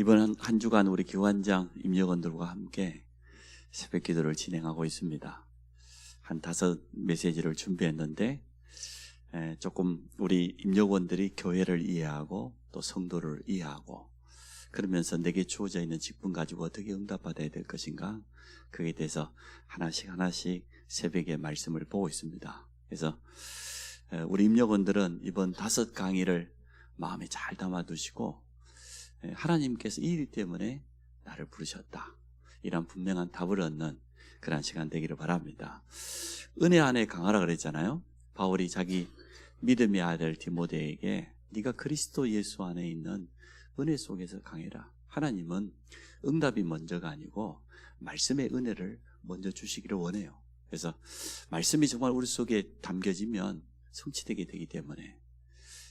이번 한 주간 우리 교환장 임직원들과 함께 새벽 기도를 진행하고 있습니다. 한 5 메시지를 준비했는데 조금 우리 임직원들이 교회를 이해하고 또 성도를 이해하고 그러면서 내게 주어져 있는 직분 가지고 어떻게 응답받아야 될 것인가, 그에 대해서 하나씩 새벽에 말씀을 보고 있습니다. 그래서 우리 임직원들은 이번 5 강의를 마음에 잘 담아두시고 하나님께서 이 일 때문에 나를 부르셨다, 이런 분명한 답을 얻는 그런 시간 되기를 바랍니다. 은혜 안에 강하라 그랬잖아요. 바울이 자기 믿음의 아들 디모데에게 네가 그리스도 예수 안에 있는 은혜 속에서 강해라. 하나님은 응답이 먼저가 아니고 말씀의 은혜를 먼저 주시기를 원해요. 그래서 말씀이 정말 우리 속에 담겨지면 성취되게 되기 때문에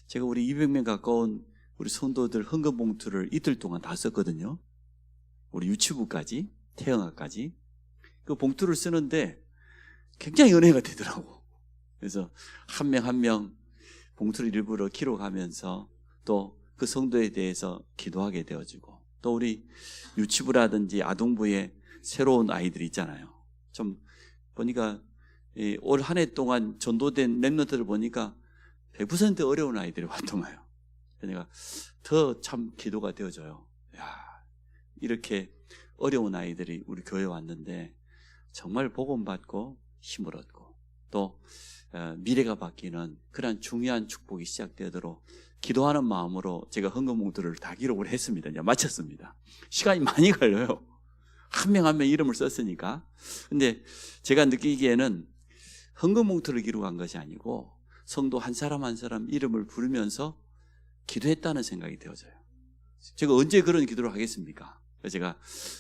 제가 우리 200명 가까운 우리 성도들 헌금 봉투를 이틀 동안 다 썼거든요. 우리 유치부까지, 태영아까지. 그 봉투를 쓰는데 굉장히 은혜가 되더라고. 그래서 한 명 한 명 봉투를 일부러 기록하면서 또 그 성도에 대해서 기도하게 되어지고, 또 우리 유치부라든지 아동부에 새로운 아이들이 있잖아요. 좀 보니까 올 한 해 동안 전도된 랩런트를 보니까 100% 어려운 아이들이 왔더만요. 그러니까 더 참 기도가 되어져요. 야, 이렇게 어려운 아이들이 우리 교회에 왔는데 정말 복음받고 힘을 얻고 또 미래가 바뀌는 그런 중요한 축복이 시작되도록 기도하는 마음으로 제가 헌금봉투를 다 기록을 했습니다. 이제 마쳤습니다. 시간이 많이 걸려요. 한 명 한 명 이름을 썼으니까. 근데 제가 느끼기에는 헌금봉투를 기록한 것이 아니고 성도 한 사람 한 사람 이름을 부르면서 기도했다는 생각이 되어져요. 제가 언제 그런 기도를 하겠습니까? 그래서 제가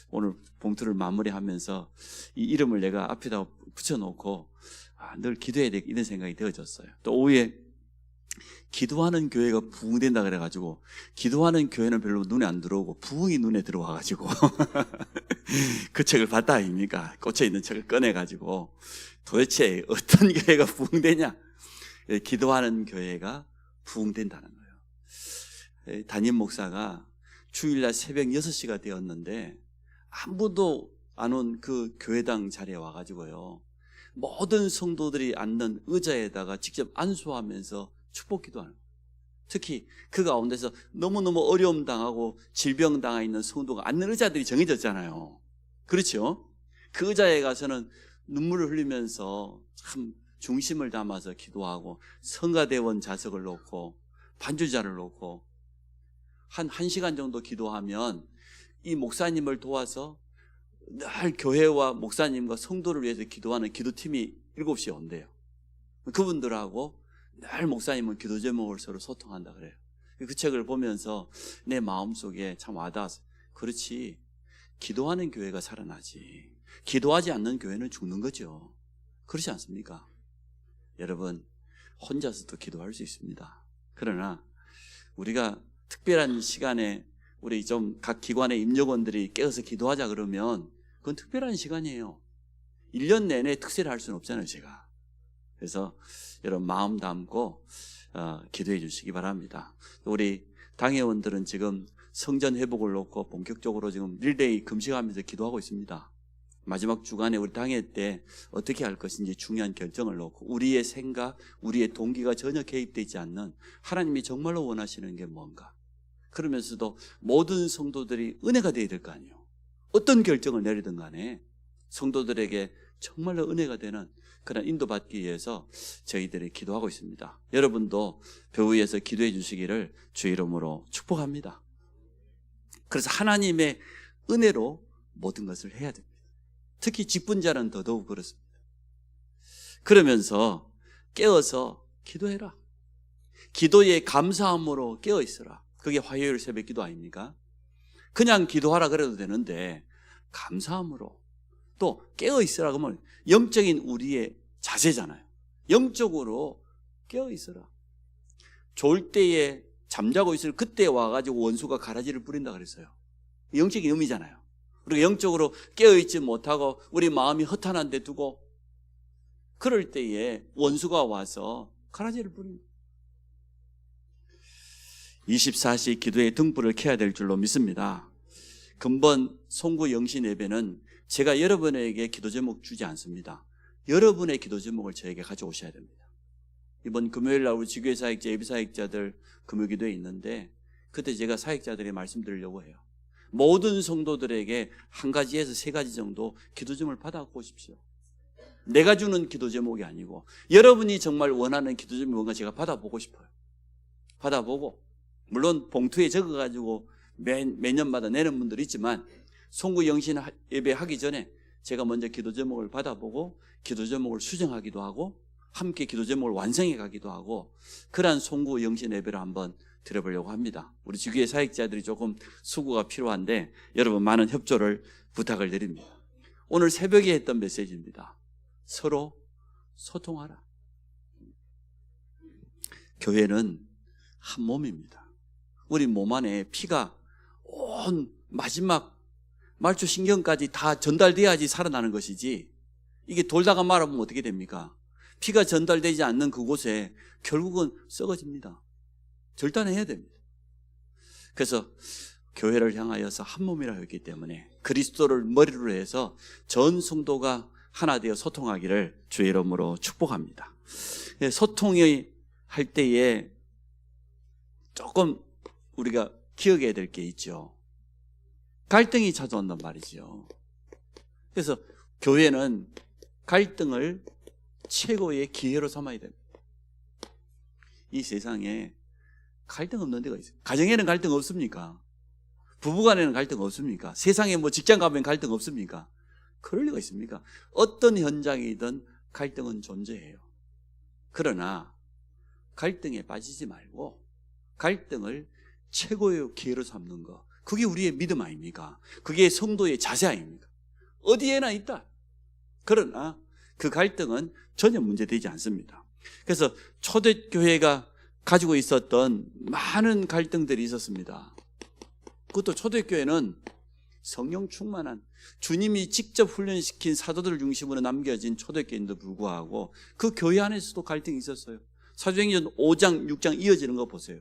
오늘 봉투를 마무리하면서 이 이름을 내가 앞에다 붙여놓고 늘 기도해야 돼, 이런 생각이 되어졌어요. 또 오후에 기도하는 교회가 부흥된다 그래가지고, 기도하는 교회는 별로 눈에 안 들어오고 부흥이 눈에 들어와가지고 그 책을 봤다 아닙니까? 꽂혀있는 책을 꺼내가지고 도대체 어떤 교회가 부흥되냐, 기도하는 교회가 부흥된다는 거예요. 담임 목사가 주일날 새벽 6시가 되었는데 아무도 안 온 그 교회당 자리에 와가지고요, 모든 성도들이 앉는 의자에다가 직접 안수하면서 축복 기도하는 거예요. 특히 그 가운데서 너무너무 어려움 당하고 질병 당해 있는 성도가 앉는 의자들이 정해졌잖아요. 그렇죠? 그 의자에 가서는 눈물을 흘리면서 참 중심을 담아서 기도하고, 성가대원 좌석을 놓고 반주자를 놓고 한 1시간 정도 기도하면 이 목사님을 도와서 늘 교회와 목사님과 성도를 위해서 기도하는 기도팀이 7시에 온대요. 그분들하고 늘 목사님은 기도 제목을 서로 소통한다 그래요. 그 책을 보면서 내 마음속에 참 와닿았어요. 그렇지, 기도하는 교회가 살아나지 기도하지 않는 교회는 죽는 거죠. 그렇지 않습니까? 여러분, 혼자서도 기도할 수 있습니다. 그러나 우리가 특별한 시간에 우리 좀 각 기관의 임직원들이 깨어서 기도하자 그러면 그건 특별한 시간이에요. 1년 내내 특세를 할 수는 없잖아요, 제가. 그래서 여러분 마음 담고 기도해 주시기 바랍니다. 우리 당회원들은 지금 성전 회복을 놓고 본격적으로 지금 릴데이 금식하면서 기도하고 있습니다. 마지막 주간에 우리 당회 때 어떻게 할 것인지 중요한 결정을 놓고, 우리의 생각, 우리의 동기가 전혀 개입되지 않는 하나님이 정말로 원하시는 게 뭔가, 그러면서도 모든 성도들이 은혜가 되어야 될 거 아니에요. 어떤 결정을 내리든 간에 성도들에게 정말로 은혜가 되는 그런 인도받기 위해서 저희들이 기도하고 있습니다. 여러분도 배 위에서 기도해 주시기를 주 이름으로 축복합니다. 그래서 하나님의 은혜로 모든 것을 해야 됩니다. 특히 직분자는 더더욱 그렇습니다. 그러면서 깨어서 기도해라. 기도의 감사함으로 깨어 있어라. 그게 화요일 새벽 기도 아닙니까? 그냥 기도하라 그래도 되는데 감사함으로 또 깨어 있으라 그러면 영적인 우리의 자세잖아요. 영적으로 깨어 있어라. 좋을 때에 잠자고 있을 그때 와가지고 원수가 가라지를 뿌린다 그랬어요. 영적인 의미잖아요. 우리가 영적으로 깨어 있지 못하고 우리 마음이 허탄한 데 두고 그럴 때에 원수가 와서 가라지를 뿌립니다. 24시 기도의 등불을 켜야 될 줄로 믿습니다. 근본 송구 영신 예배는 제가 여러분에게 기도 제목 주지 않습니다. 여러분의 기도 제목을 저에게 가져오셔야 됩니다. 이번 금요일 날 우리 지교회 사역자, 예비 사역자들 금요기도에 있는데 그때 제가 사역자들에게 말씀드리려고 해요. 모든 성도들에게 한 가지에서 세 가지 정도 기도 제목을 받아보십시오. 내가 주는 기도 제목이 아니고 여러분이 정말 원하는 기도 제목이 뭔가 제가 받아보고 싶어요. 받아보고 물론 봉투에 적어가지고 매년마다 내는 분들 있지만 송구 영신 예배 하기 전에 제가 먼저 기도 제목을 받아보고 기도 제목을 수정하기도 하고 함께 기도 제목을 완성해 가기도 하고 그러한 송구 영신 예배를 한번 드려보려고 합니다. 우리 지교회 사역자들이 조금 수고가 필요한데 여러분 많은 협조를 부탁을 드립니다. 오늘 새벽에 했던 메시지입니다. 서로 소통하라. 교회는 한 몸입니다. 우리 몸 안에 피가 온 마지막 말초신경까지 다 전달돼야지 살아나는 것이지 이게 돌다가 말아보면 어떻게 됩니까? 피가 전달되지 않는 그곳에 결국은 썩어집니다. 절단해야 됩니다. 그래서 교회를 향하여서 한 몸이라 했기 때문에 그리스도를 머리로 해서 전 성도가 하나 되어 소통하기를 주의 이름으로 축복합니다. 소통이 할 때에 조금 우리가 기억해야 될 게 있죠. 갈등이 찾아온단 말이죠. 그래서 교회는 갈등을 최고의 기회로 삼아야 됩니다. 이 세상에 갈등 없는 데가 있어요. 가정에는 갈등 없습니까? 부부간에는 갈등 없습니까? 세상에 뭐 직장 가면 갈등 없습니까? 그럴 리가 있습니까? 어떤 현장이든 갈등은 존재해요. 그러나 갈등에 빠지지 말고 갈등을 최고의 기회로 삼는 거, 그게 우리의 믿음 아닙니까? 그게 성도의 자세 아닙니까? 어디에나 있다. 그러나 그 갈등은 전혀 문제되지 않습니다. 그래서 초대교회가 가지고 있었던 많은 갈등들이 있었습니다. 그것도 초대교회는 성령 충만한 주님이 직접 훈련시킨 사도들 중심으로 남겨진 초대교회인도 불구하고 그 교회 안에서도 갈등이 있었어요. 사도행전 5장, 6장 이어지는 거 보세요.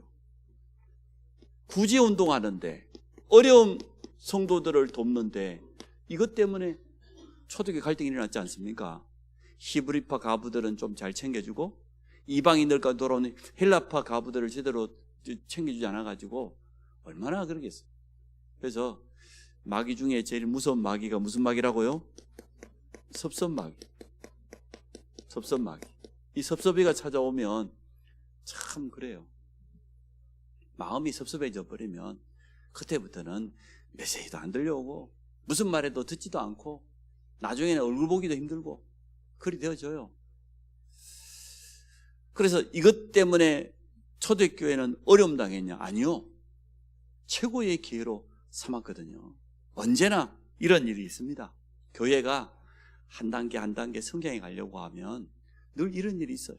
구제운동하는데 어려운 성도들을 돕는데 이것 때문에 초대교회 갈등이 일어났지 않습니까? 히브리파 가부들은 좀 잘 챙겨주고 이방인들과 돌아오는 헬라파 가부들을 제대로 챙겨주지 않아가지고 얼마나 그러겠어요. 그래서 마귀 중에 제일 무서운 마귀가 무슨 마귀라고요? 섭섭마귀. 섭섭마귀. 이 섭섭이가 찾아오면 참 그래요. 마음이 섭섭해져 버리면 그때부터는 메시지도 안 들려오고 무슨 말해도 듣지도 않고 나중에는 얼굴 보기도 힘들고 그리 되어져요. 그래서 이것 때문에 초대교회는 어려움 당했냐? 아니요. 최고의 기회로 삼았거든요. 언제나 이런 일이 있습니다. 교회가 한 단계 한 단계 성장해 가려고 하면 늘 이런 일이 있어요.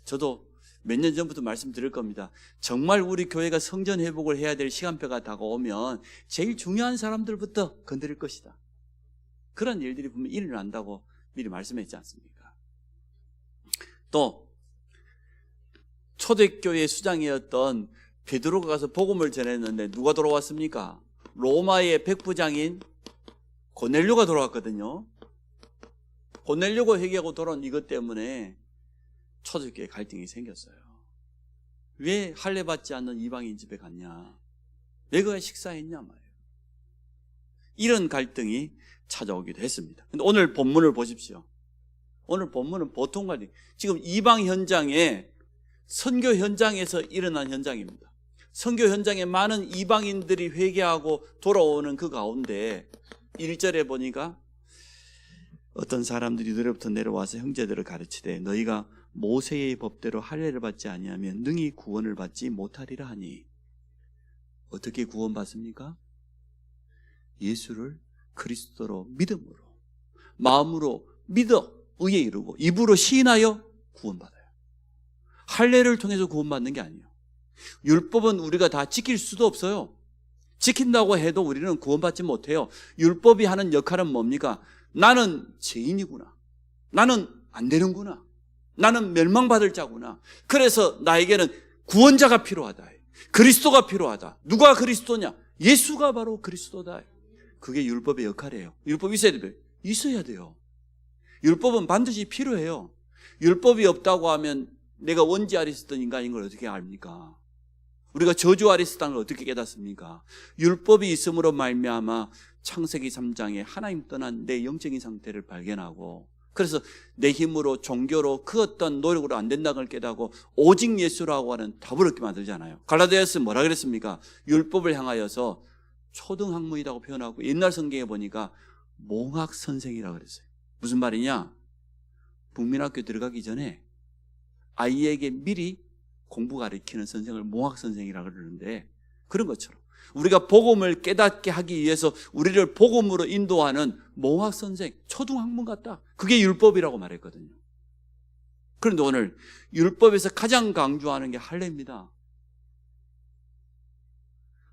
저도 몇 년 전부터 말씀드릴 겁니다. 정말 우리 교회가 성전 회복을 해야 될 시간표가 다가오면 제일 중요한 사람들부터 건드릴 것이다. 그런 일들이 분명히 일어난다고 미리 말씀했지 않습니까? 또 초대교회 수장이었던 베드로가 가서 복음을 전했는데 누가 돌아왔습니까? 로마의 백부장인 고넬료가 돌아왔거든요. 고넬료가 회개하고 돌아온 이것 때문에 초대교회 갈등이 생겼어요. 왜 할례 받지 않는 이방인 집에 갔냐? 왜 그가 식사했냐 말이에요. 이런 갈등이 찾아오기도 했습니다. 근데 오늘 본문을 보십시오. 오늘 본문은 보통 갈등. 지금 이방 현장에 선교 현장에서 일어난 현장입니다. 선교 현장에 많은 이방인들이 회개하고 돌아오는 그 가운데 1절에 보니까 어떤 사람들이 너희로부터 내려와서 형제들을 가르치되 너희가 모세의 법대로 할례를 받지 아니하면 능히 구원을 받지 못하리라 하니 어떻게 구원받습니까? 예수를 그리스도로 믿음으로 마음으로 믿어 의에 이르고 입으로 시인하여 구원받아요. 할례를 통해서 구원받는 게 아니에요. 율법은 우리가 다 지킬 수도 없어요. 지킨다고 해도 우리는 구원받지 못해요. 율법이 하는 역할은 뭡니까? 나는 죄인이구나. 나는 안 되는구나. 나는 멸망받을 자구나. 그래서 나에게는 구원자가 필요하다. 그리스도가 필요하다. 누가 그리스도냐? 예수가 바로 그리스도다. 그게 율법의 역할이에요. 율법이 있어야 돼요. 있어야 돼요. 율법은 반드시 필요해요. 율법이 없다고 하면 내가 원지 아래 있었던 인간인 걸 어떻게 압니까? 우리가 저주 아래 있었다는 걸 어떻게 깨닫습니까? 율법이 있음으로 말미암아 창세기 3장에 하나님 떠난 내 영적인 상태를 발견하고, 그래서 내 힘으로 종교로 그 어떤 노력으로 안 된다는 걸 깨닫고 오직 예수라고 하는 답을 얻게 만들잖아요. 갈라디아서는 뭐라 그랬습니까? 율법을 향하여서 초등학문이라고 표현하고, 옛날 성경에 보니까 몽학 선생이라고 그랬어요. 무슨 말이냐? 국민학교 들어가기 전에 아이에게 미리 공부 가르치는 선생을 몽학 선생이라고 그러는데, 그런 것처럼 우리가 복음을 깨닫게 하기 위해서 우리를 복음으로 인도하는 몽학 선생, 초등학문 같다. 그게 율법이라고 말했거든요. 그런데 오늘 율법에서 가장 강조하는 게 할례입니다.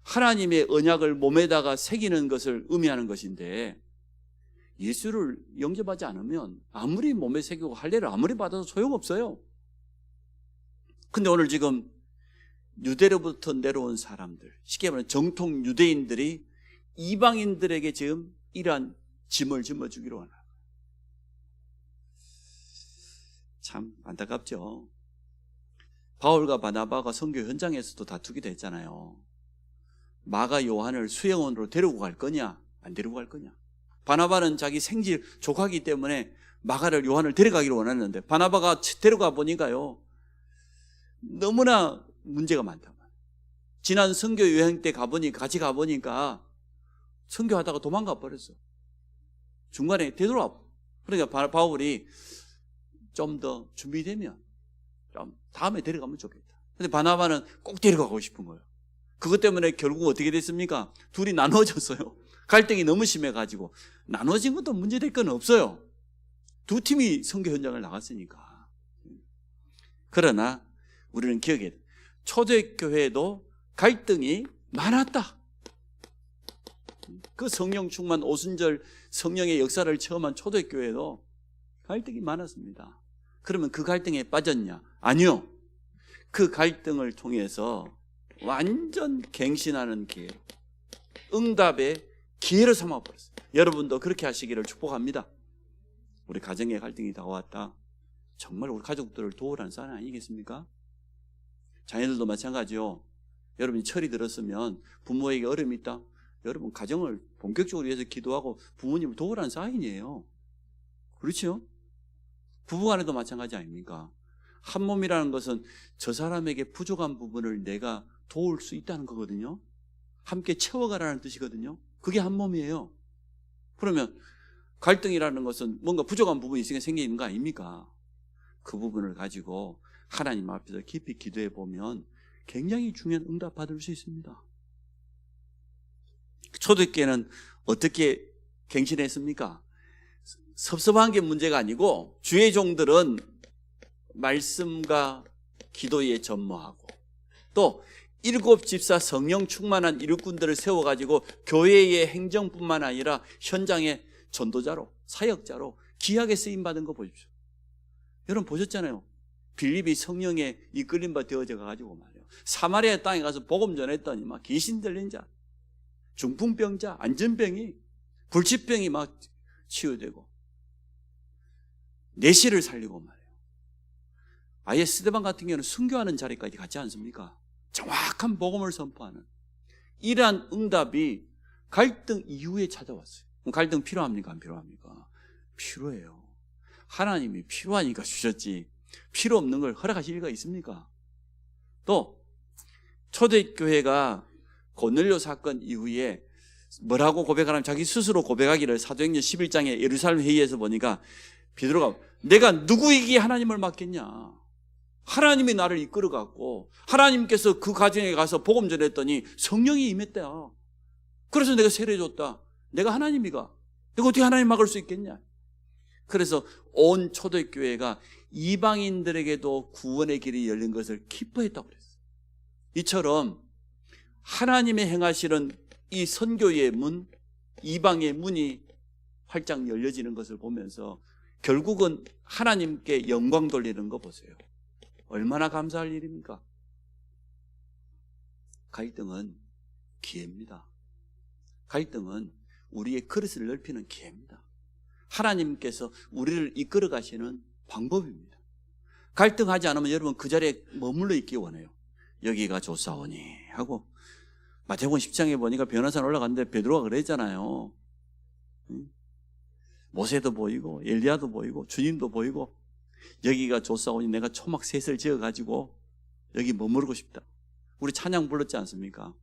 하나님의 언약을 몸에다가 새기는 것을 의미하는 것인데, 예수를 영접하지 않으면 아무리 몸에 새기고 할례를 아무리 받아도 소용없어요. 근데 오늘 지금 유대로부터 내려온 사람들, 쉽게 말하면 정통 유대인들이 이방인들에게 지금 이러한 짐을 짊어주기로 하나. 참 안타깝죠. 바울과 바나바가 선교 현장에서도 다투기도 했잖아요. 마가 요한을 수행원으로 데리고 갈 거냐 안 데리고 갈 거냐. 바나바는 자기 생질 조카이기 때문에 마가를 요한을 데려가기를 원했는데, 바나바가 데려가 보니까요 너무나 문제가 많단 말이에요. 지난 선교 여행 때 같이 가보니까 선교하다가 도망가 버렸어. 중간에 되돌아와. 그러니까 바울이 좀 더 준비되면 좀 다음에 데려가면 좋겠다. 근데 바나바는 꼭 데려가고 싶은 거예요. 그것 때문에 결국 어떻게 됐습니까? 둘이 나눠졌어요. 갈등이 너무 심해가지고. 나눠진 것도 문제될 건 없어요. 두 팀이 선교 현장을 나갔으니까. 그러나 우리는 기억해야 돼요. 초대교회에도 갈등이 많았다. 그 성령 충만 오순절 성령의 역사를 체험한 초대교회도 갈등이 많았습니다. 그러면 그 갈등에 빠졌냐? 아니요. 그 갈등을 통해서 완전 갱신하는 기회, 응답의 기회를 삼아버렸어요. 여러분도 그렇게 하시기를 축복합니다. 우리 가정에 갈등이 다가왔다. 정말 우리 가족들을 도우라는 사람 아니겠습니까? 자녀들도 마찬가지요. 여러분이 철이 들었으면 부모에게 어려움이 있다. 여러분 가정을 본격적으로 위해서 기도하고 부모님을 도우라는 사인이에요. 그렇죠? 부부간에도 마찬가지 아닙니까? 한 몸이라는 것은 저 사람에게 부족한 부분을 내가 도울 수 있다는 거거든요. 함께 채워가라는 뜻이거든요. 그게 한 몸이에요. 그러면 갈등이라는 것은 뭔가 부족한 부분이 있으니까 생기는 거 아닙니까? 그 부분을 가지고 하나님 앞에서 깊이 기도해 보면 굉장히 중요한 응답 받을 수 있습니다. 초대교회는 어떻게 갱신했습니까? 섭섭한 게 문제가 아니고 주의 종들은 말씀과 기도에 전무하고, 또 7집사 성령 충만한 일꾼들을 세워가지고 교회의 행정뿐만 아니라 현장의 전도자로, 사역자로 귀하게 쓰임받은 거 보십시오. 여러분 보셨잖아요. 빌립이 성령에 이끌림 바 되어져 가지고 말이에요. 사마리아 땅에 가서 복음 전했더니 막 귀신 들린 자, 중풍병자, 안전병이, 불치병이 막 치유되고 내시를 살리고 말이에요. 아예 스데반 같은 경우는 순교하는 자리까지 갔지 않습니까? 정확한 복음을 선포하는 이러한 응답이 갈등 이후에 찾아왔어요. 그럼 갈등 필요합니까? 안 필요합니까? 필요해요. 하나님이 필요하니까 주셨지 필요 없는 걸 허락하실 리가 있습니까? 또 초대교회가 고넬료 사건 이후에 뭐라고 고백하냐면, 자기 스스로 고백하기를 사도행전 11장에 예루살렘 회의에서 보니까 베드로가 내가 누구에게 하나님을 맡겠냐? 하나님이 나를 이끌어갔고 하나님께서 그 가정에 가서 복음 전했더니 성령이 임했다. 그래서 내가 세례줬다. 내가 하나님이가. 내가 어떻게 하나님 막을 수 있겠냐? 그래서 온 초대교회가 이방인들에게도 구원의 길이 열린 것을 기뻐했다고 그랬어요. 이처럼 하나님의 행하시는 이 선교의 문, 이방의 문이 활짝 열려지는 것을 보면서 결국은 하나님께 영광 돌리는 거 보세요. 얼마나 감사할 일입니까? 갈등은 기회입니다. 갈등은 우리의 그릇을 넓히는 기회입니다. 하나님께서 우리를 이끌어 가시는 방법입니다. 갈등하지 않으면 여러분 그 자리에 머물러 있기 원해요. 여기가 좋사오니 하고 마태복음 10장에 보니까 변화산 올라갔는데 베드로가 그랬잖아요. 모세도 보이고 엘리야도 보이고 주님도 보이고 여기가 좋사오니 내가 초막 셋을 지어가지고 여기 머무르고 싶다. 우리 찬양 불렀지 않습니까?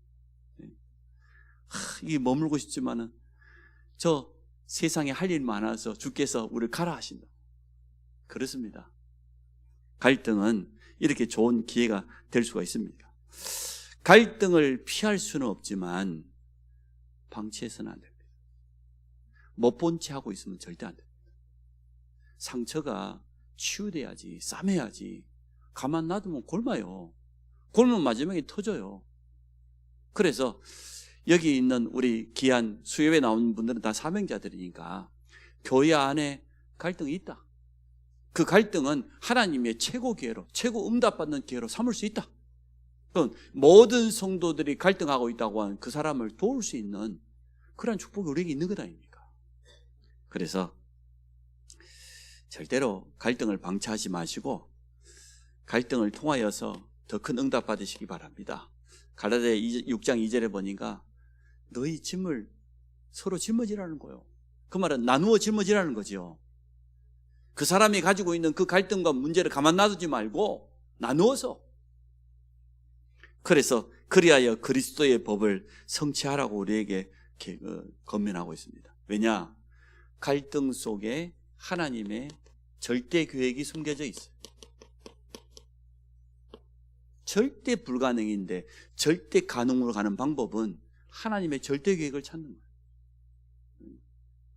이게 머물고 싶지만은 저 세상에 할 일 많아서 주께서 우리를 가라 하신다. 그렇습니다. 갈등은 이렇게 좋은 기회가 될 수가 있습니다. 갈등을 피할 수는 없지만 방치해서는 안 됩니다. 못 본 채 하고 있으면 절대 안 됩니다. 상처가 치유돼야지, 싸매야지. 가만 놔두면 곪아요. 곪으면 마지막에 터져요. 그래서 여기 있는 우리 귀한 수요에 나온 분들은 다 사명자들이니까 교회 안에 갈등이 있다. 그 갈등은 하나님의 최고 기회로, 최고 응답받는 기회로 삼을 수 있다. 그럼 모든 성도들이 갈등하고 있다고 하는 그 사람을 도울 수 있는 그런 축복이 우리에게 있는 것 아닙니까? 그래서 절대로 갈등을 방치하지 마시고 갈등을 통하여서 더 큰 응답 받으시기 바랍니다. 갈라디아 6장 2절에 보니까 너희 짐을 서로 짊어지라는 거예요. 그 말은 나누어 짊어지라는 거죠. 그 사람이 가지고 있는 그 갈등과 문제를 가만 놔두지 말고 나누어서. 그래서 그리하여 그리스도의 법을 성취하라고 우리에게 권면하고 있습니다. 왜냐? 갈등 속에 하나님의 절대 계획이 숨겨져 있어요. 절대 불가능인데 절대 가능으로 가는 방법은 하나님의 절대 계획을 찾는 거예요.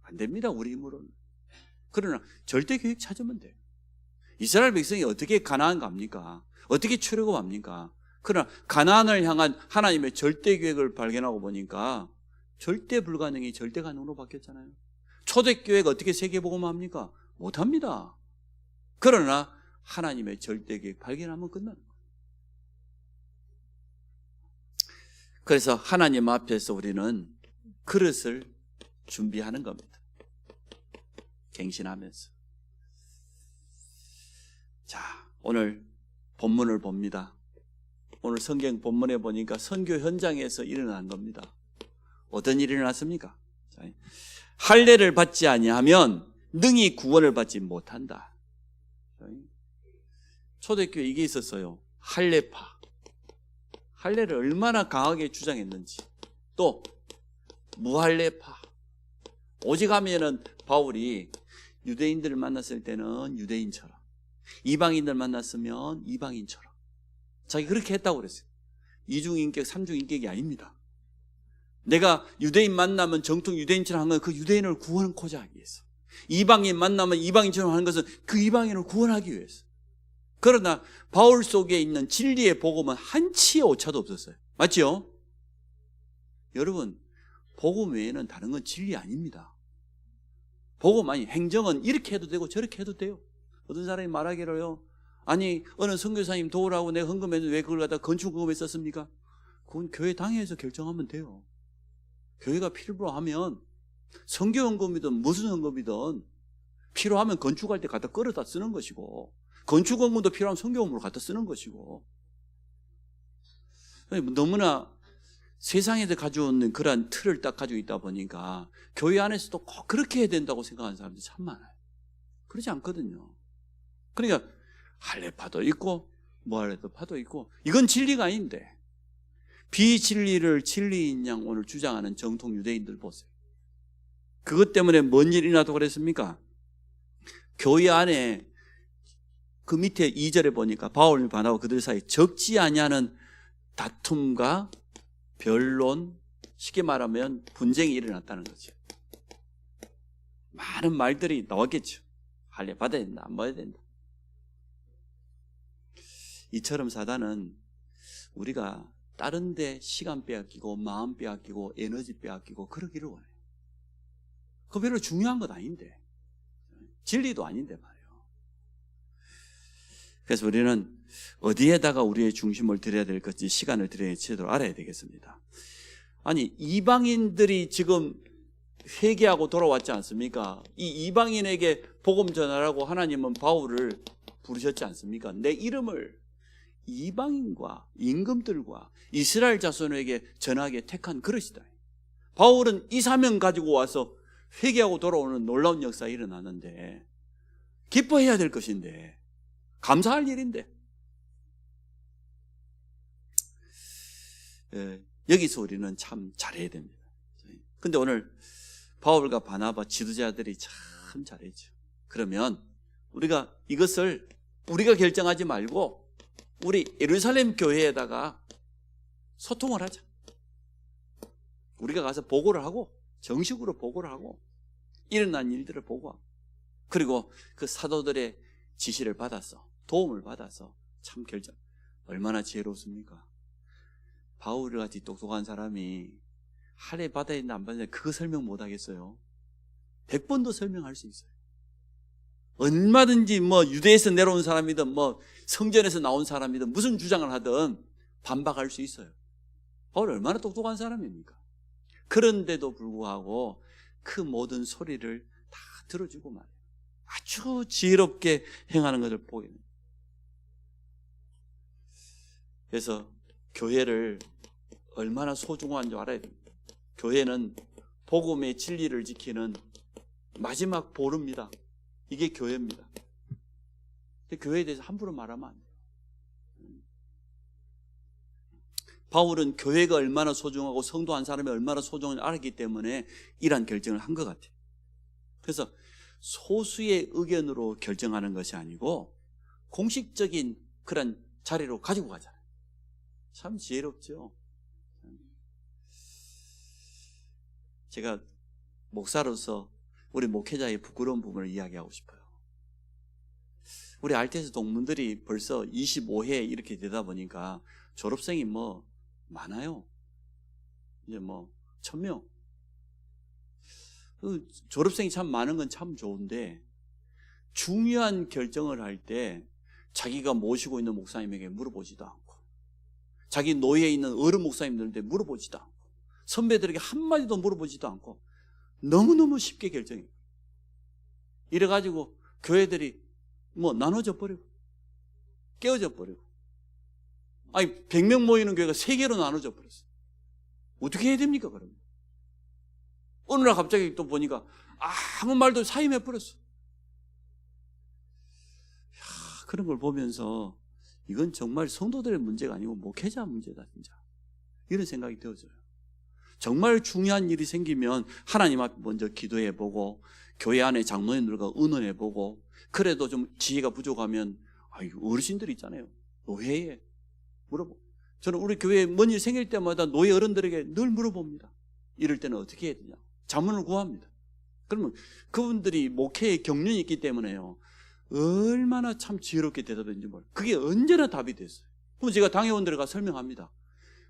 안 됩니다, 우리 힘으로는. 그러나 절대 계획 찾으면 돼요. 이스라엘 백성이 어떻게 가나안 갑니까? 어떻게 출애굽합니까? 그러나 가나안을 향한 하나님의 절대 계획을 발견하고 보니까 절대 불가능이 절대 가능으로 바뀌었잖아요. 초대교회가 어떻게 세계복음합니까? 못합니다. 그러나 하나님의 절대 계획 발견하면 끝나는 거예요. 그래서 하나님 앞에서 우리는 그릇을 준비하는 겁니다. 갱신하면서. 자, 오늘 본문을 봅니다. 오늘 성경 본문에 보니까 선교 현장에서 일어난 겁니다. 어떤 일이 일어났습니까? 할례를 받지 아니하면 능히 구원을 받지 못한다. 초대교회 이게 있었어요. 할례파. 할례를 얼마나 강하게 주장했는지. 또 무할례파. 오직 하면은 바울이 유대인들을 만났을 때는 유대인처럼, 이방인들 만났으면 이방인처럼 자기 그렇게 했다고 그랬어요. 이중인격, 삼중인격이 아닙니다. 내가 유대인 만나면 정통 유대인처럼 한 건 그 유대인을 구원하고자 하기 위해서, 이방인 만나면 이방인처럼 하는 것은 그 이방인을 구원하기 위해서. 그러나 바울 속에 있는 진리의 복음은 한치의 오차도 없었어요. 맞죠? 여러분, 복음 외에는 다른 건 진리 아닙니다. 복음 아니, 행정은 이렇게 해도 되고 저렇게 해도 돼요. 어떤 사람이 말하기로요, 아니 어느 선교사님 도우라고 내가 헌금했는데 왜 그걸 갖다 건축헌금에 썼습니까? 그건 교회 당회에서 결정하면 돼요. 교회가 필요하면 선교헌금이든 무슨 헌금이든 필요하면 건축할 때 갖다 끌어다 쓰는 것이고, 건축헌금도 필요하면 선교헌금으로 갖다 쓰는 것이고. 너무나 세상에서 가져오는 그러한 틀을 딱 가지고 있다 보니까 교회 안에서도 꼭 그렇게 해야 된다고 생각하는 사람들이 참 많아요. 그러지 않거든요. 그러니까 할례파도 있고 무할례파도 있고, 이건 진리가 아닌데 비진리를 진리인 양 오늘 주장하는 정통 유대인들 보세요. 그것 때문에 뭔 일이 나도 그랬습니까? 교회 안에 그 밑에 2절에 보니까 바울이 반하고 그들 사이 적지 아니하는 다툼과 변론, 쉽게 말하면 분쟁이 일어났다는 거죠. 많은 말들이 나왔겠죠. 할례 받아야 된다, 안 받아야 된다. 이처럼 사단은 우리가 다른 데 시간 빼앗기고 마음 빼앗기고 에너지 빼앗기고 그러기를 원해요. 그거 별로 중요한 것 아닌데, 진리도 아닌데 말이에요. 그래서 우리는 어디에다가 우리의 중심을 들여야 될 것인지, 시간을 들여야 할지 제대로 알아야 되겠습니다. 아니 이방인들이 지금 회개하고 돌아왔지 않습니까? 이 이방인에게 복음 전하라고 하나님은 바울을 부르셨지 않습니까? 내 이름을 이방인과 임금들과 이스라엘 자손에게 전하게 택한 그릇이다. 바울은 이 사명 가지고 와서 회개하고 돌아오는 놀라운 역사가 일어나는데, 기뻐해야 될 것인데, 감사할 일인데, 여기서 우리는 참 잘해야 됩니다. 근데 오늘 바울과 바나바 지도자들이 참 잘했죠. 그러면 우리가 이것을 우리가 결정하지 말고 우리 예루살렘 교회에다가 소통을 하자. 우리가 가서 보고를 하고, 정식으로 보고를 하고, 일어난 일들을 보고하고, 그리고 그 사도들의 지시를 받아서, 도움을 받아서 참 결정. 얼마나 지혜롭습니까? 바울같이 똑똑한 사람이 할례 받아야 된다 안 받아야 된다 그거 설명 못 하겠어요. 100번도 설명할 수 있어요. 얼마든지 뭐 유대에서 내려온 사람이든 뭐 성전에서 나온 사람이든 무슨 주장을 하든 반박할 수 있어요. 바울 얼마나 똑똑한 사람입니까? 그런데도 불구하고 그 모든 소리를 다 들어주고 말이에요. 아주 지혜롭게 행하는 것을 보게 됩니다. 그래서 교회를 얼마나 소중한 줄 알아야 됩니다. 교회는 복음의 진리를 지키는 마지막 보루입니다. 이게 교회입니다. 교회에 대해서 함부로 말하면 안 돼요. 바울은 교회가 얼마나 소중하고 성도 한 사람이 얼마나 소중한지 알았기 때문에 이러한 결정을 한 것 같아요. 그래서 소수의 의견으로 결정하는 것이 아니고 공식적인 그런 자리로 가지고 가잖아요. 참 지혜롭죠. 제가 목사로서 우리 목회자의 부끄러운 부분을 이야기하고 싶어요. 우리 RTS 동문들이 벌써 25회 이렇게 되다 보니까 졸업생이 뭐 많아요. 이제 뭐 1000명. 졸업생이 참 많은 건 참 좋은데, 중요한 결정을 할 때 자기가 모시고 있는 목사님에게 물어보지도 않고, 자기 노예에 있는 어른 목사님들한테 물어보지도 않고, 선배들에게 한마디도 물어보지도 않고 너무너무 쉽게 결정해요. 이래가지고 교회들이 뭐 나눠져 버리고 깨어져 버리고, 아니 100명 모이는 교회가 3개로 나눠져 버렸어요. 어떻게 해야 됩니까? 그러면 어느 날 갑자기 또 보니까 아무 말도 사임해 버렸어. 그런 걸 보면서 이건 정말 성도들의 문제가 아니고 목회자 문제다 진짜, 이런 생각이 들어져요. 정말 중요한 일이 생기면 하나님 앞에 먼저 기도해보고, 교회 안에 장로님들과 의논해보고, 그래도 좀 지혜가 부족하면 어르신들 있잖아요, 노회에 물어보고. 저는 우리 교회에 뭔 일 생길 때마다 노예 어른들에게 늘 물어봅니다. 이럴 때는 어떻게 해야 되냐, 자문을 구합니다. 그러면 그분들이 목회에 경륜이 있기 때문에요, 얼마나 참 지혜롭게 대답했는지 몰라요. 그게 언제나 답이 됐어요. 그럼 제가 당회원들에 가서 설명합니다.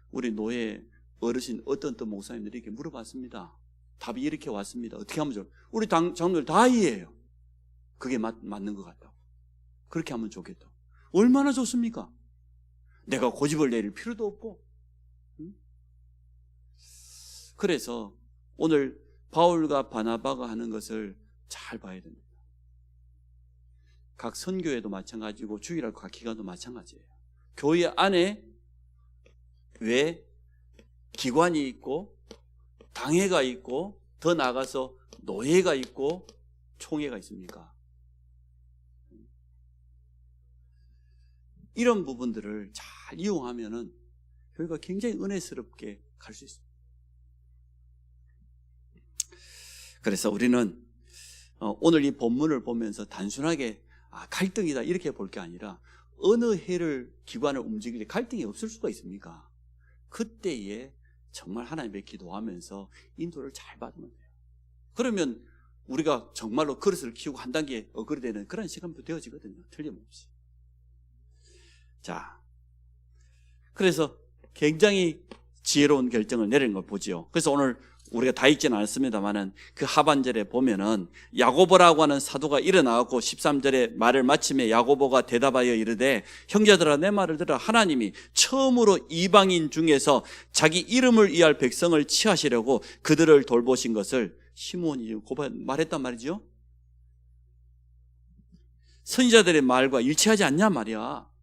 우리 노예 어르신 어떤 목사님들이 이렇게 물어봤습니다. 답이 이렇게 왔습니다. 어떻게 하면 좋을까요? 우리 장로들 다 이해해요. 그게 맞는 것 같다고. 그렇게 하면 좋겠다고. 얼마나 좋습니까? 내가 고집을 내릴 필요도 없고. 그래서 오늘 바울과 바나바가 하는 것을 잘 봐야 됩니다. 각 선교회도 마찬가지고 주일학 각 기관도 마찬가지예요. 교회 안에 왜 기관이 있고 당회가 있고 더 나아가서 노회가 있고 총회가 있습니까? 이런 부분들을 잘 이용하면은 교회가 굉장히 은혜스럽게 갈 수 있습니다. 그래서 우리는 오늘 이 본문을 보면서 단순하게 갈등이다 이렇게 볼 게 아니라, 어느 해를 기관을 움직일 때 갈등이 없을 수가 있습니까? 그때에 정말 하나님께 기도하면서 인도를 잘 받으면 돼요. 그러면 우리가 정말로 그릇을 키우고 한 단계 업그레이드되는 그런 시간도 되어지거든요, 틀림없이. 자, 그래서 굉장히 지혜로운 결정을 내리는 걸 보죠. 그래서 오늘 우리가 다 읽지는 않았습니다만은 그 하반절에 보면은 야고보라고 하는 사도가 일어나고 13절에 말을 마침에 야고보가 대답하여 이르되 형제들아 내 말을 들어 하나님이 처음으로 이방인 중에서 자기 이름을 위할 백성을 취하시려고 그들을 돌보신 것을 시므온이 말했단 말이죠. 선지자들의 말과 일치하지 않냐 말이야.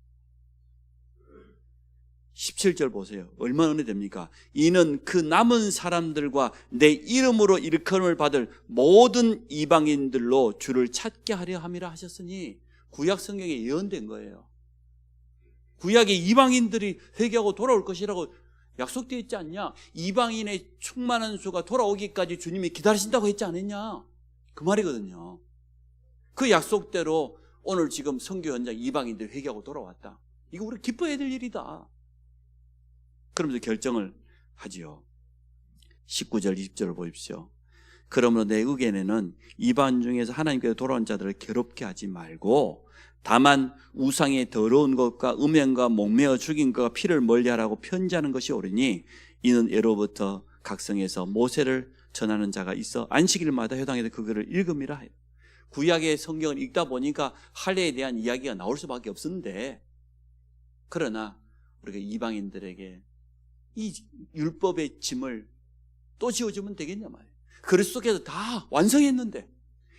17절 보세요. 얼마나 은혜됩니까? 이는 그 남은 사람들과 내 이름으로 일컬음을 받을 모든 이방인들로 주를 찾게 하려 함이라 하셨으니 구약 성경에 예언된 거예요. 구약에 이방인들이 회개하고 돌아올 것이라고 약속되어 있지 않냐? 이방인의 충만한 수가 돌아오기까지 주님이 기다리신다고 했지 않았냐? 그 말이거든요. 그 약속대로 오늘 지금 선교 현장 이방인들이 회개하고 돌아왔다. 이거 우리 기뻐해야 될 일이다. 그러면서 결정을 하지요. 19절 20절을 보십시오. 그러므로 내 의견에는 이방 중에서 하나님께서 돌아온 자들을 괴롭게 하지 말고 다만 우상의 더러운 것과 음행과 목매어 죽인 것과 피를 멀리하라고 편지하는 것이 옳으니 이는 예로부터 각성에서 모세를 전하는 자가 있어 안식일마다 회당에서 그거를 읽음이라 해요. 구약의 성경을 읽다 보니까 할례에 대한 이야기가 나올 수밖에 없었는데, 그러나 우리가 이방인들에게 이 율법의 짐을 또 지어주면 되겠냐 말이에요. 그리스도께서 다 완성했는데,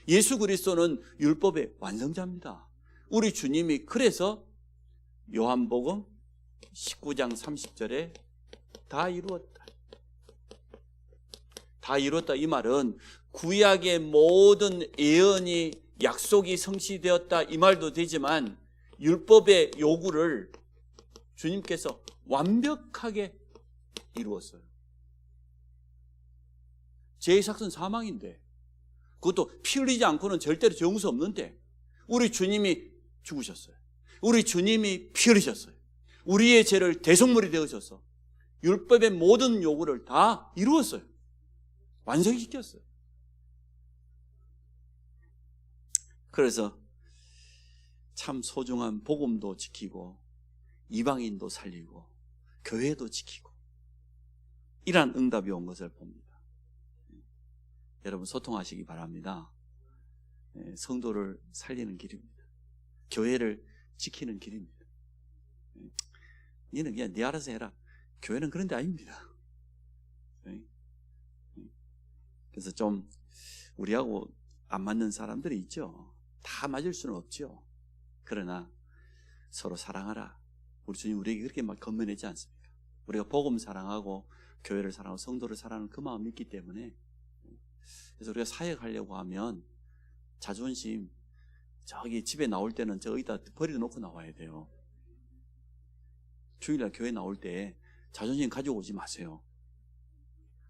예수 그리스도는 율법의 완성자입니다. 우리 주님이 그래서 요한복음 19장 30절에 다 이루었다. 다 이루었다 이 말은 구약의 모든 예언이 약속이 성취되었다 이 말도 되지만 율법의 요구를 주님께서 완벽하게 이루었어요. 죄의 삭은 사망인데, 그것도 피 흘리지 않고는 절대로 정수 없는데 우리 주님이 죽으셨어요. 우리 주님이 피 흘리셨어요. 우리의 죄를 대속물이 되어져서 율법의 모든 요구를 다 이루었어요. 완성시켰어요. 그래서 참 소중한 복음도 지키고 이방인도 살리고 교회도 지키고 이러한 응답이 온 것을 봅니다. 여러분 소통하시기 바랍니다. 성도를 살리는 길입니다. 교회를 지키는 길입니다. 얘는 그냥 네 알아서 해라. 교회는 그런 데 아닙니다. 그래서 좀 우리하고 안 맞는 사람들이 있죠. 다 맞을 수는 없죠. 그러나 서로 사랑하라. 우리 주님 우리에게 그렇게 막 건면하지 않습니까? 우리가 복음 사랑하고 교회를 사랑하고 성도를 사랑하는 그 마음이 있기 때문에, 그래서 우리가 사역하려고 하면 자존심, 저기 집에 나올 때는 저기다 버려놓고 나와야 돼요. 주일날 교회 나올 때 자존심 가지고 오지 마세요.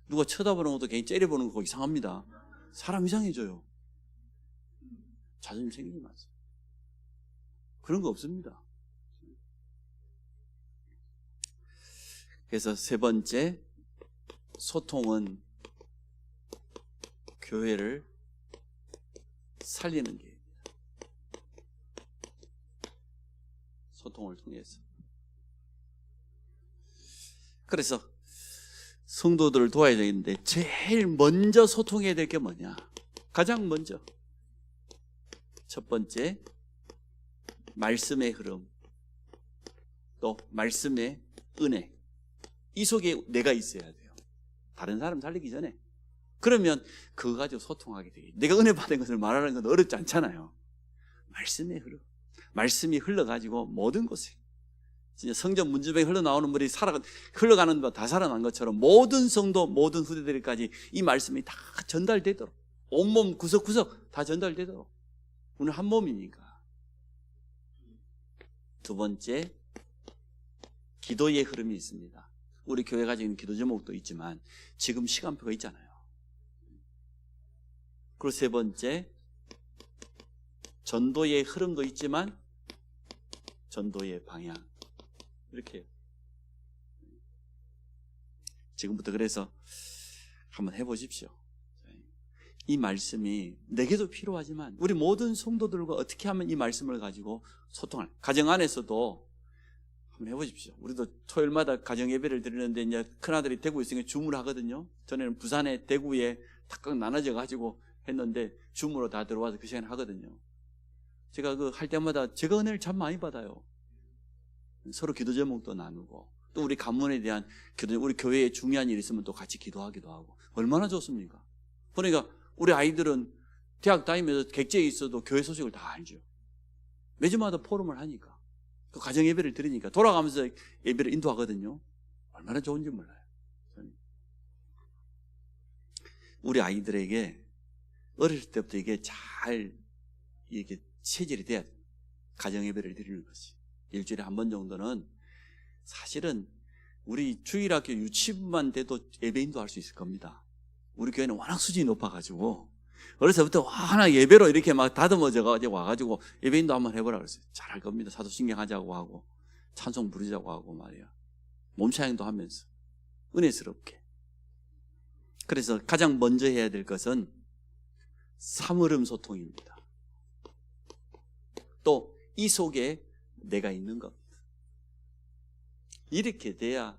누가 쳐다보는 것도 괜히 째려보는 거 이상합니다. 사람 이상해져요. 자존심 생기지 마세요. 그런 거 없습니다. 그래서 세 번째, 소통은 교회를 살리는 게 소통을 통해서. 그래서 성도들을 도와야 되는데 제일 먼저 소통해야 될 게 뭐냐? 가장 먼저 첫 번째, 말씀의 흐름, 또 말씀의 은혜. 이 속에 내가 있어야 돼요. 다른 사람 살리기 전에. 그러면 그거 가지고 소통하게 돼요. 내가 은혜 받은 것을 말하는 건 어렵지 않잖아요. 말씀의 흐름, 말씀이 흘러가지고 모든 곳에, 진짜 성전 문지방에 흘러나오는 물이 흘러가는 것 다 살아난 것처럼 모든 성도, 모든 후대들까지 이 말씀이 다 전달되도록, 온몸 구석구석 다 전달되도록. 오늘 한 몸이니까. 두 번째, 기도의 흐름이 있습니다. 우리 교회 가지고 있는 기도 제목도 있지만 지금 시간표가 있잖아요. 그리고 세 번째, 전도의 흐름도 있지만 전도의 방향. 이렇게 지금부터 그래서 한번 해보십시오. 이 말씀이 내게도 필요하지만 우리 모든 성도들과 어떻게 하면 이 말씀을 가지고 소통할, 가정 안에서도 한번 해보십시오. 우리도 토요일마다 가정예배를 드리는데 이제 큰아들이 대구에 있으니까 줌을 하거든요. 전에는 부산에 대구에 탁각 나눠져 가지고 했는데 줌으로 다 들어와서 그 시간에 하거든요. 제가 그 할 때마다 제가 은혜를 참 많이 받아요. 서로 기도 제목도 나누고 또 우리 가문에 대한 기도, 우리 교회에 중요한 일 있으면 또 같이 기도하기도 하고 얼마나 좋습니까? 그러니까 우리 아이들은 대학 다니면서 객지에 있어도 교회 소식을 다 알죠. 매주마다 포럼을 하니까 그 가정 예배를 드리니까 돌아가면서 예배를 인도하거든요. 얼마나 좋은지 몰라요. 우리 아이들에게 어릴 때부터 이게 잘 이게 체질이 돼야 돼요. 가정 예배를 드리는 것이 일주일에 한 번 정도는 사실은 우리 주일학교 유치부만 돼도 예배 인도할 수 있을 겁니다. 우리 교회는 워낙 수준이 높아가지고 어려서부터 워낙 예배로 이렇게 막 다듬어져 와가지고 예배 인도 한번 해보라 그랬어요. 잘할 겁니다. 사도신경 하자고 하고 찬송 부르자고 하고 말이야. 몸차양도 하면서 은혜스럽게. 그래서 가장 먼저 해야 될 것은 삼으름 소통입니다. 또 이 속에 내가 있는 겁니다. 이렇게 돼야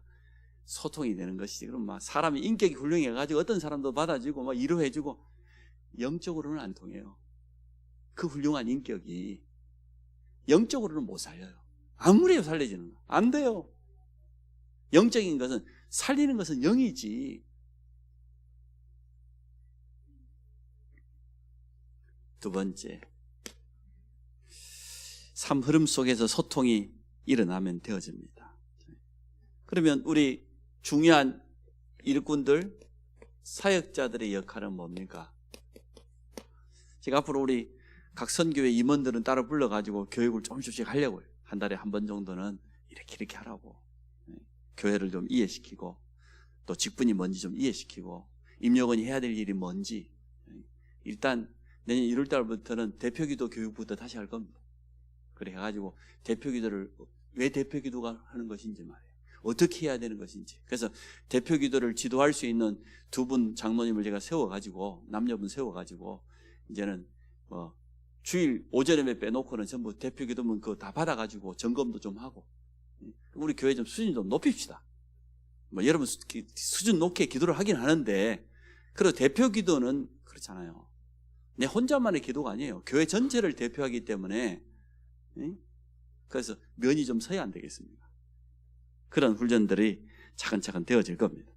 소통이 되는 것이지. 그럼 막 사람이 인격이 훌륭해가지고 어떤 사람도 받아주고 막 위로해주고 영적으로는 안 통해요. 그 훌륭한 인격이 영적으로는 못 살려요. 아무리 살려지는 거 안 돼요. 영적인 것은 살리는 것은 영이지. 두 번째, 삶 흐름 속에서 소통이 일어나면 되어집니다. 그러면 우리 중요한 일꾼들, 사역자들의 역할은 뭡니까? 제가 앞으로 우리 각 선교회 임원들은 따로 불러가지고 교육을 조금씩 하려고요. 한 달에 한 번 정도는 이렇게 하라고. 교회를 좀 이해시키고 또 직분이 뭔지 좀 이해시키고 임역원이 해야 될 일이 뭔지. 일단 내년 1월 달부터는 대표기도 교육부터 다시 할 겁니다. 그래 해가지고 대표기도를 왜 대표기도가 하는 것인지 말이에요. 어떻게 해야 되는 것인지. 그래서 대표기도를 지도할 수 있는 두 분 장로님을 제가 세워가지고 남녀분 세워가지고 이제는 뭐 주일 오전에 빼놓고는 전부 대표기도문 그거 다 받아가지고 점검도 좀 하고 우리 교회 좀 수준 좀 높입시다. 뭐 여러분 수준 높게 기도를 하긴 하는데 그리고 대표기도는 그렇잖아요. 내 혼자만의 기도가 아니에요. 교회 전체를 대표하기 때문에 그래서 면이 좀 서야 안 되겠습니까? 그런 훈련들이 차근차근 되어질 겁니다.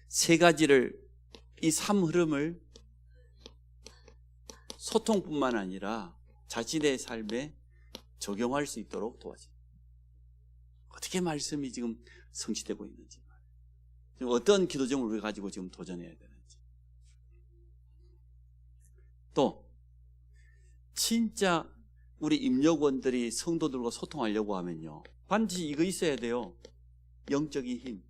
세 가지를 이 삶 흐름을 소통뿐만 아니라 자신의 삶에 적용할 수 있도록 도와줍니다. 어떻게 말씀이 지금 성취되고 있는지, 지금 어떤 기도 제목을 가지고 지금 도전해야 되는지, 또 진짜 우리 임역원들이 성도들과 소통하려고 하면요 반드시 이거 있어야 돼요. 영적인 힘,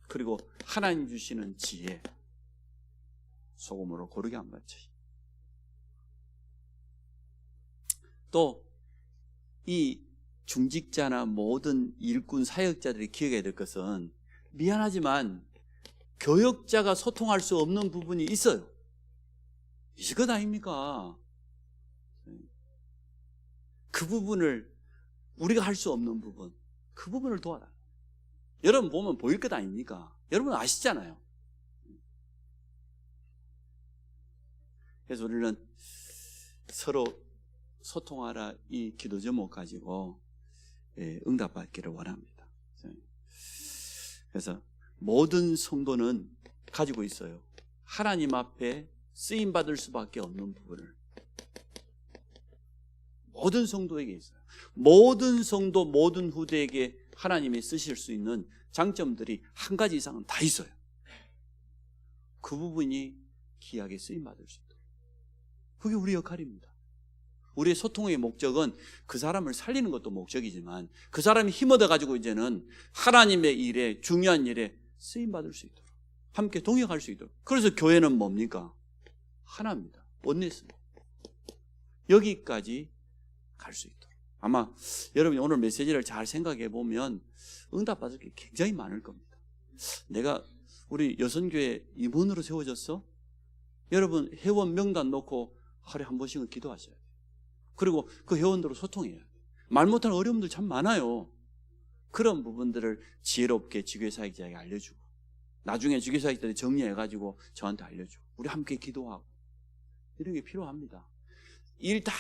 그리고 하나님 주시는 지혜, 소금으로 고르게 안 맞춰. 또 이 중직자나 모든 일꾼 사역자들이 기억해야 될 것은 미안하지만 교역자가 소통할 수 없는 부분이 있어요. 이것 아닙니까? 그 부분을 우리가 할 수 없는 부분, 그 부분을 도와라. 여러분 보면 보일 것 아닙니까? 여러분 아시잖아요. 그래서 우리는 서로 소통하라 이 기도 제목 가지고 응답받기를 원합니다. 그래서 모든 성도는 가지고 있어요. 하나님 앞에 쓰임받을 수밖에 없는 부분을 모든 성도에게 있어요. 모든 성도, 모든 후대에게 하나님이 쓰실 수 있는 장점들이 한 가지 이상은 다 있어요. 그 부분이 귀하게 쓰임받을 수 있도록. 그게 우리 역할입니다. 우리의 소통의 목적은 그 사람을 살리는 것도 목적이지만 그 사람이 힘 얻어가지고 이제는 하나님의 일에, 중요한 일에 쓰임받을 수 있도록, 함께 동역할 수 있도록. 그래서 교회는 뭡니까? 하나입니다. 원내스입니다. 여기까지 갈 수 있도록. 아마 여러분이 오늘 메시지를 잘 생각해 보면 응답받을 게 굉장히 많을 겁니다. 내가 우리 여선교회 임원으로 세워졌어? 여러분 회원 명단 놓고 하루에 한 번씩은 기도하셔야 돼요. 그리고 그 회원들로 소통해야 돼요. 말 못할 어려움들 참 많아요. 그런 부분들을 지혜롭게 지교사역자에게 알려주고, 나중에 지교사역자들이 정리해가지고 저한테 알려주고, 우리 함께 기도하고, 이런 게 필요합니다. 일 다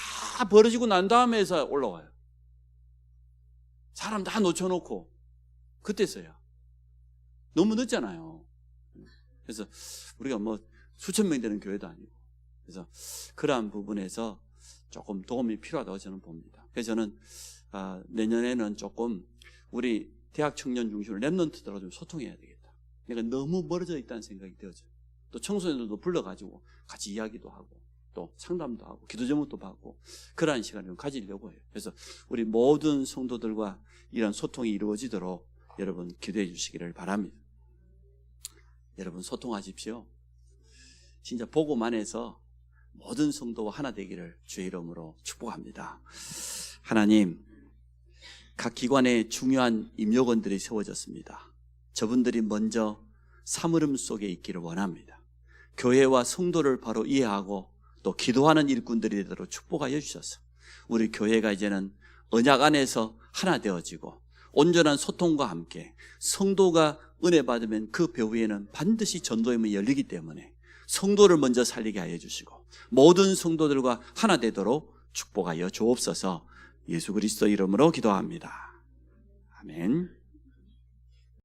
벌어지고 난 다음에서 올라와요. 사람 다 놓쳐놓고 그때서야. 너무 늦잖아요. 그래서 우리가 뭐 수천 명 되는 교회도 아니고, 그래서 그러한 부분에서 조금 도움이 필요하다고 저는 봅니다. 그래서 저는 내년에는 조금 우리 대학 청년 중심으로 랩런트들하고 좀 소통해야 되겠다. 내가 너무 멀어져 있다는 생각이 들어져요. 또 청소년들도 불러가지고 같이 이야기도 하고 또 상담도 하고 기도 제목도 받고 그러한 시간을 좀 가지려고 해요. 그래서 우리 모든 성도들과 이런 소통이 이루어지도록 여러분 기도해 주시기를 바랍니다. 여러분 소통하십시오. 진짜 보고만 해서 모든 성도와 하나 되기를 주의 이름으로 축복합니다. 하나님, 각 기관에 중요한 임역원들이 세워졌습니다. 저분들이 먼저 사물음 속에 있기를 원합니다. 교회와 성도를 바로 이해하고 또 기도하는 일꾼들이 되도록 축복하여 주셔서 우리 교회가 이제는 언약 안에서 하나 되어지고 온전한 소통과 함께 성도가 은혜 받으면 그 배후에는 반드시 전도의 문이 열리기 때문에 성도를 먼저 살리게 하여 주시고 모든 성도들과 하나 되도록 축복하여 주옵소서. 예수 그리스도 이름으로 기도합니다. 아멘.